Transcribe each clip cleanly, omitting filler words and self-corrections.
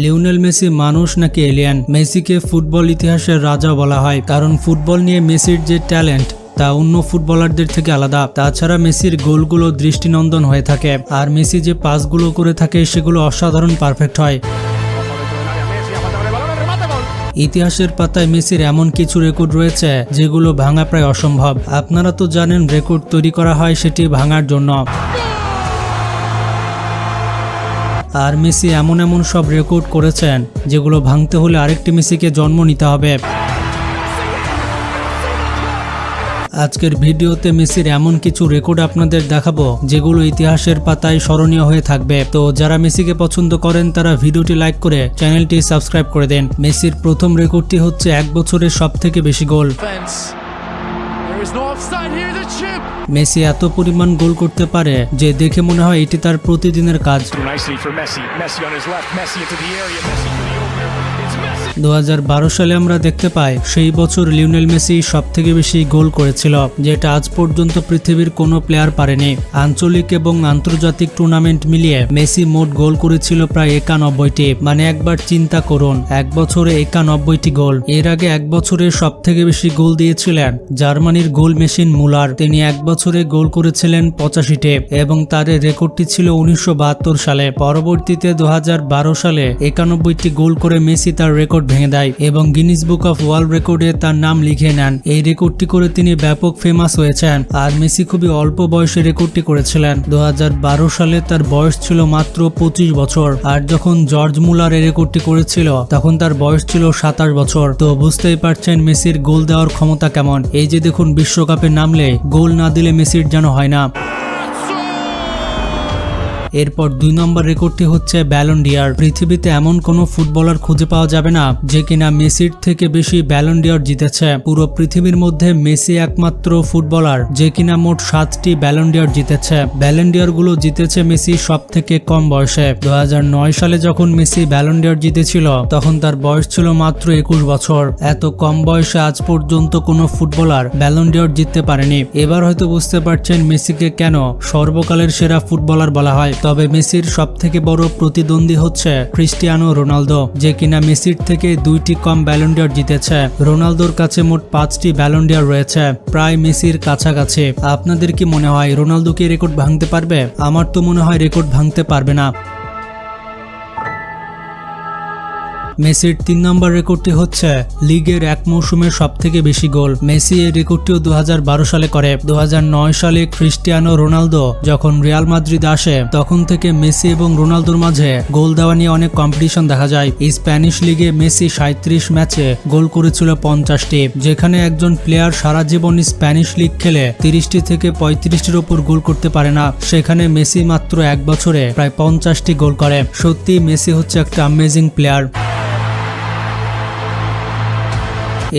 Lionel Messi মানুষ নাকি alien? মেসিকে ফুটবল ইতিহাসের রাজা বলা হয়, কারণ ফুটবল নিয়ে মেসির যে ট্যালেন্ট তা অন্য ফুটবলারদের থেকে আলাদা। তাছাড়া মেসির গোলগুলো দৃষ্টিনন্দন হয়ে থাকে, আর মেসি যে পাসগুলো করে থাকে সেগুলো অসাধারণ পারফেক্ট হয়। ইতিহাসের পাতায় মেসির এমন কিছু রেকর্ড রয়েছে যেগুলো ভাঙা প্রায় অসম্ভব। আপনারা তো জানেন রেকর্ড তৈরি করা হয় সেটি ভাঙার জন্য। আর মেসি এমন এমন সব রেকর্ড করেছেন যেগুলো ভাঙতে হলে আরেকটি মেসিকে জন্ম নিতে হবে। আজকের ভিডিওতে মেসির এমন কিছু রেকর্ড আপনাদের দেখাবো যেগুলো ইতিহাসের পাতায় স্মরণীয় হয়ে থাকবে। তো যারা মেসিকে পছন্দ করেন তারা ভিডিওটি লাইক করে চ্যানেলটি সাবস্ক্রাইব করে দেন। মেসির প্রথম রেকর্ডটি হচ্ছে এক বছরে সবথেকে বেশি গোল। মেসি এত পরিমাণ গোল করতে পারে যে দেখে মনে হয় এটি তার প্রতিদিনের কাজ। 2012 সালে আমরা দেখতে পাই সেই বছর লিওনেল মেসি সবথেকে বেশি গোল করেছিল, যেটা আজ পর্যন্ত পৃথিবীর কোনো প্লেয়ার পারেনি। আঞ্চলিক এবং আন্তর্জাতিক টুর্নামেন্ট মিলিয়ে মেসি মোট গোল করেছিল প্রায় 91টি। মানে একবার চিন্তা করুন, এক বছরে 91টি গোল। এর আগে এক বছরে সবথেকে বেশি গোল দিয়েছিলেন জার্মানির গোল মেশিন মুলার। তিনি এক বছরে গোল করেছিলেন 85টি এবং তার রেকর্ডটি ছিল 1972 সালে। পরবর্তীতে 2012 সালে 91টি গোল করে মেসি তার রেকর্ড ভেঙে দেয় এবং গিনিস বুক অফ ওয়ার্ল্ড রেকর্ডে তার নাম লিখে নেন। এই রেকর্ডটি করে তিনি ব্যাপক ফেমাস হয়েছেন। আর মেসি খুবই অল্প বয়সে রেকর্ডটি করেছিলেন। 2012 সালে তার বয়স ছিল মাত্র 25 বছর। আর যখন জর্জ মুলার এই রেকর্ডটি করেছিল তখন তার বয়স ছিল 27 বছর। তো বুঝতেই পারছেন মেসির গোল দেওয়ার ক্ষমতা কেমন। এই যে দেখুন, বিশ্বকাপে নামলে গোল না দিলে মেসির যেন হয় না। এরপর 2 নম্বর রেকর্ডটি হচ্ছে ব্যালন ডি'অর। পৃথিবীতে এমন কোনো ফুটবলার খুঁজে পাওয়া যাবে না যে কিনা মেসির থেকে বেশি ব্যালন ডি'অর জিতেছে। পুরো পৃথিবীর মধ্যে মেসি একমাত্র ফুটবলার যে কিনা মোট 7টি ব্যালন ডি'অর জিতেছে। ব্যালন ডি'অর গুলো জিতেছে মেসি সব থেকে কম বয়সে। 2009 সালে যখন মেসি ব্যালন ডি'অর জিতেছিল তখন তার বয়স ছিল মাত্র 21 বছর। এত কম বয়সে আজ পর্যন্ত কোনো ফুটবলার ব্যালন ডি'অর জিততে পারেনি। এবার হয়তো বুঝতে পারছেন মেসিকে কেন সর্বকালের সেরা ফুটবলার বলা হয়। তবে মেসির সব থেকে বড় প্রতিদ্বন্দ্বী হচ্ছে ক্রিস্টিয়ানো রোনালদো, যে কিনা মেসির থেকে 2টি কম ব্যালন ডি'অর জিতেছে। রোনালদোর কাছে মোট 5টি ব্যালন ডি'অর রয়েছে, প্রায় মেসির কাছাকাছি। আপনাদের কি মনে হয় রোনালদো কি রেকর্ড ভাঙতে পারবে? আমার তো মনে হয় রেকর্ড ভাঙতে পারবে না। মেসির 3 নম্বর রেকর্ডটি হচ্ছে লিগের এক মৌসুমে সবথেকে বেশি গোল। মেসি এই রেকর্ডটিও 2012 সালে করে। 2009 সালে ক্রিস্টিয়ানো রোনালদো যখন রিয়াল মাদ্রিদ আসে তখন থেকে মেসি এবং রোনালদোর মাঝে গোল দেওয়া নিয়ে অনেক কম্পিটিশন দেখা যায়। স্প্যানিশ লিগে মেসি 37 ম্যাচে গোল করেছিল 50টি। যেখানে একজন প্লেয়ার সারা জীবন স্প্যানিশ লিগ খেলে 30টি থেকে 35টির উপর গোল করতে পারে না, সেখানে মেসি মাত্র এক বছরে প্রায় 50টি গোল করে। সত্যি মেসি হচ্ছে একটা অ্যামেজিং প্লেয়ার।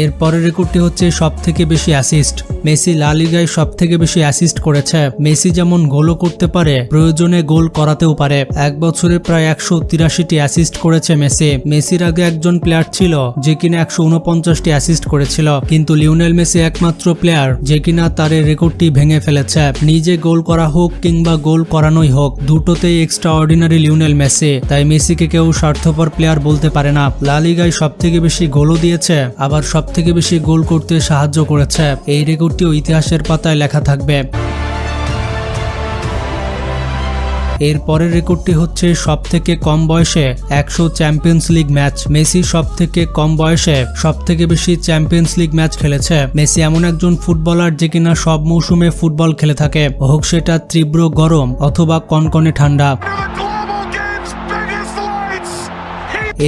এর পরের রেকর্ডটি হচ্ছে সবথেকে বেশি অ্যাসিস্ট। মেসি লা লিগায় সবথেকে বেশি অ্যাসিস্ট করেছে। মেসি যেমন গোলও করতে পারে, প্রয়োজনে গোল করাতেও পারে। এক বছরে প্রায় 183টি অ্যাসিস্ট করেছে মেসি। মেসির আগে একজন প্লেয়ার ছিল যে কিনা 149টি অ্যাসিস্ট করেছিল, কিন্তু লিওনেল মেসি একমাত্র প্লেয়ার যে কিনা তার রেকর্ডটি ভেঙে ফেলেছে। নিজে গোল করা হোক কিংবা গোল করানোই হোক, দুটোতেই এক্সট্রা অর্ডিনারি লিওনেল মেসি। তাই মেসিকে কেউ স্বার্থপর প্লেয়ার বলতে পারে না। লা লিগায় সবথেকে বেশি গোলও দিয়েছে, আবার সবথেকে বেশি গোল করতে সাহায্য করেছে। এই রেকর্ডটিও ইতিহাসের পাতায় লেখা থাকবে। এর পরের রেকর্ডটি হচ্ছে সবথেকে কম বয়সে 100 চ্যাম্পিয়ন্স লিগ ম্যাচ। মেসি সবথেকে কম বয়সে সবথেকে বেশি চ্যাম্পিয়ন্স লিগ ম্যাচ খেলেছে। মেসি এমন একজন ফুটবলার যে কিনা সব মৌসুমে ফুটবল খেলে থাকে, হোক সেটা তীব্র গরম অথবা কনকনে ঠান্ডা।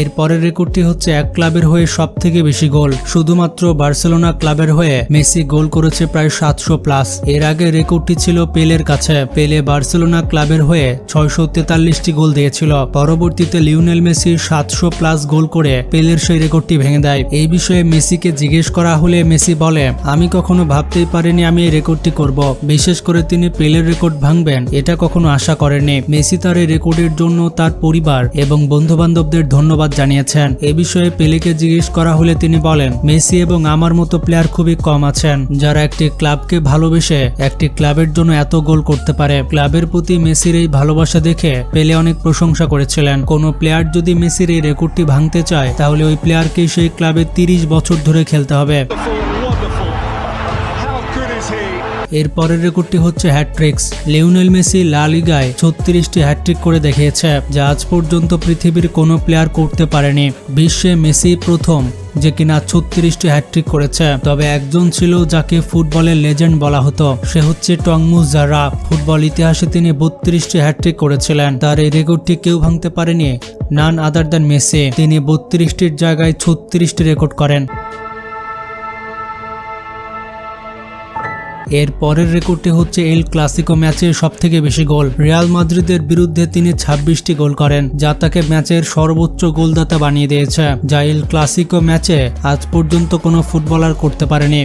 এর পরের রেকর্ডটি হচ্ছে এক ক্লাবের হয়ে সবথেকে বেশি গোল। শুধুমাত্র বার্সেলোনা ক্লাবের হয়ে মেসি গোল করেছে প্রায় 700+। এর আগে রেকর্ডটি ছিল পেলের কাছে। পেলে বার্সেলোনা ক্লাবের হয়ে 643টি গোল দিয়েছিল। পরবর্তীতে লিওনেল মেসি 700+ গোল করে পেলের সেই রেকর্ডটি ভেঙে দেয়। এই বিষয়ে মেসিকে জিজ্ঞেস করা হলে মেসি বলে, আমি কখনো ভাবতেই পারিনি আমি এই রেকর্ডটি করব। বিশেষ করে তিনি পেলের রেকর্ড ভাঙবেন এটা কখনো আশা করেননি। মেসি তার এই রেকর্ডের জন্য তার পরিবার এবং বন্ধুবান্ধবদের ধন্যবাদ ধন্যবাদ জানিয়েছেন। এ বিষয়ে পেলেকে জিজ্ঞেস করা হলে তিনি বলেন, মেসি এবং আমার মতো প্লেয়ার খুবই কম আছেন যারা একটি ক্লাবকে ভালোবেসে একটি ক্লাবের জন্য এত গোল করতে পারে। ক্লাবের প্রতি মেসির এই ভালোবাসা দেখে পেলে অনেক প্রশংসা করেছিলেন। কোনো প্লেয়ার যদি মেসির এই রেকর্ডটি ভাঙতে চায় তাহলে ওই প্লেয়ারকে সেই ক্লাবে 30 বছর ধরে খেলতে হবে। এর পরের রেকর্ডটি হচ্ছে হ্যাটট্রিক্স। লিওনেল মেসি লা লিগায় 36টি হ্যাটট্রিক করে দেখিয়েছে, যা আজ পর্যন্ত পৃথিবীর কোনো প্লেয়ার করতে পারেনি। বিশ্বে মেসি প্রথম যে কিনা 36টি হ্যাটট্রিক করেছে। তবে একজন ছিল যাকে ফুটবলের লেজেন্ড বলা হতো, সে হচ্ছে টংমু জারা। ফুটবল ইতিহাসে তিনি 32টি হ্যাটট্রিক করেছিলেন। তার এই রেকর্ডটি কেউ ভাঙতে পারেনি, নান আদার দ্যান মেসি। তিনি 32টির জায়গায় 36টি রেকর্ড করেন। এর পরের রেকর্ডটি হচ্ছে এল ক্লাসিকো ম্যাচে সবথেকে বেশি গোল। রিয়াল মাদ্রিদের বিরুদ্ধে তিনি 26টি গোল করেন, যা তাকে ম্যাচের সর্বোচ্চ গোলদাতা বানিয়ে দিয়েছে, যা এল ক্লাসিকো ম্যাচে আজ পর্যন্ত কোনো ফুটবলার করতে পারেনি।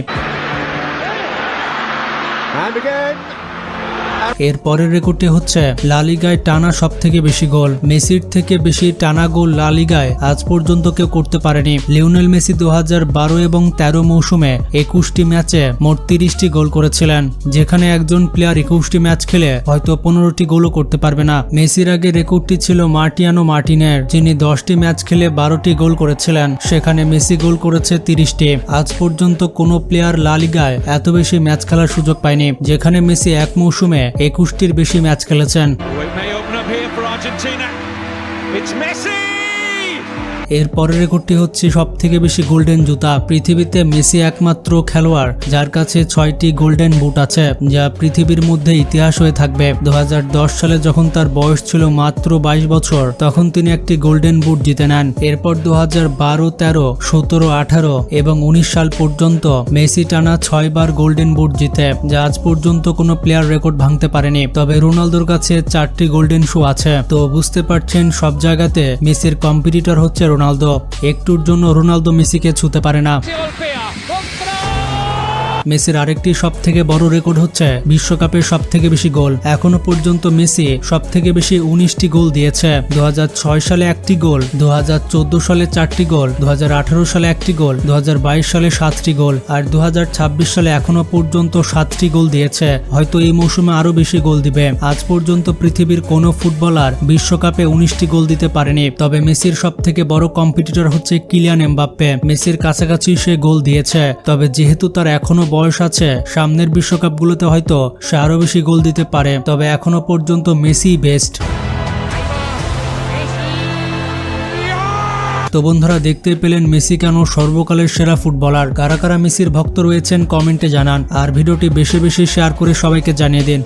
এর পরের রেকর্ডটি হচ্ছে লা লিগায় টানা সবথেকে বেশি গোল। মেসির থেকে বেশি টানা গোল লা লিগায় আজ পর্যন্ত কেউ করতে পারেনি। লিওনেল মেসি 2012 এবং 13 মৌসুমে 21টি ম্যাচে মোট 30টি গোল করেছিলেন, যেখানে একজন প্লেয়ার 21টি ম্যাচ খেলে হয়তো 15টি গোলও করতে পারবে না। মেসির আগে রেকর্ডটি ছিল মার্টিয়ানো মার্টিনের, যিনি 10টি ম্যাচ খেলে 12টি গোল করেছিলেন। সেখানে মেসি গোল করেছে 30টি। আজ পর্যন্ত কোনো প্লেয়ার লা লিগায় এত বেশি ম্যাচ খেলার সুযোগ পায়নি, যেখানে মেসি এক মৌসুমে 21টির বেশি ম্যাচ খেলেছেন। এর পরের রেকর্ডটি হচ্ছে সবথেকে বেশি গোল্ডেন জুতা। পৃথিবীতে মেসি একমাত্র খেলোয়াড় যার কাছে 6টি গোল্ডেন বুট আছে, যা পৃথিবীর মধ্যে ইতিহাস হয়ে থাকবে। 2010 সালে যখন তার বয়স ছিল মাত্র 22 বছর, তখন তিনি একটি গোল্ডেন বুট জিতে নেন। এরপর 2012, 13, 17, 18 এবং 19 সাল পর্যন্ত মেসি টানা 6 বার গোল্ডেন বুট জিতে, যা আজ পর্যন্ত কোনো প্লেয়ার রেকর্ড ভাঙতে পারেনি। তবে রোনালদোর কাছে 4টি গোল্ডেন শু আছে। তো বুঝতে পারছেন, সব জায়গাতে মেসির কম্পিটিটর হচ্ছে রোনালদো। একটুর জন্য রোনালদো মেসিকে ছুঁতে পারে না। মেসির আরেকটি সবথেকে বড় রেকর্ড হচ্ছে বিশ্বকাপের সবথেকে বেশি গোল। এখনো পর্যন্ত মেসি সবথেকে বেশি 19টি গোল দিয়েছে। 2006 সালে 1টি গোল, 2014 সালে 4টি গোল, 2018 সালে 1টি গোল, 2022 সালে 7টি গোল, আর 2026 সালে এখনো পর্যন্ত 7টি গোল দিয়েছে। হয়তো এই মৌসুমে আরো বেশি গোল দিবে। আজ পর্যন্ত পৃথিবীর কোনো ফুটবলার বিশ্বকাপে 19টি গোল দিতে পারেনি। তবে মেসির সবথেকে বড় কম্পিটিটর হচ্ছে কিলিয়ান এমবাপ্পে। মেসির কাছাকাছি সে গোল দিয়েছে। তবে যেহেতু তার এখনো বয়স আছে, সামনের বিশ্বকাপগুলোতে হয়তো সে আরো বেশি গোল দিতে পারে। তবে এখনো পর্যন্ত মেসি বেস্ট। তো বন্ধুরা, দেখতে পেলেন মেসি কেন সর্বকালের সেরা ফুটবলার। কারা কারা মেসির ভক্ত রয়েছেন কমেন্টে জানান, আর ভিডিওটি বেশি বেশি শেয়ার করে সবাইকে জানিয়ে দিন।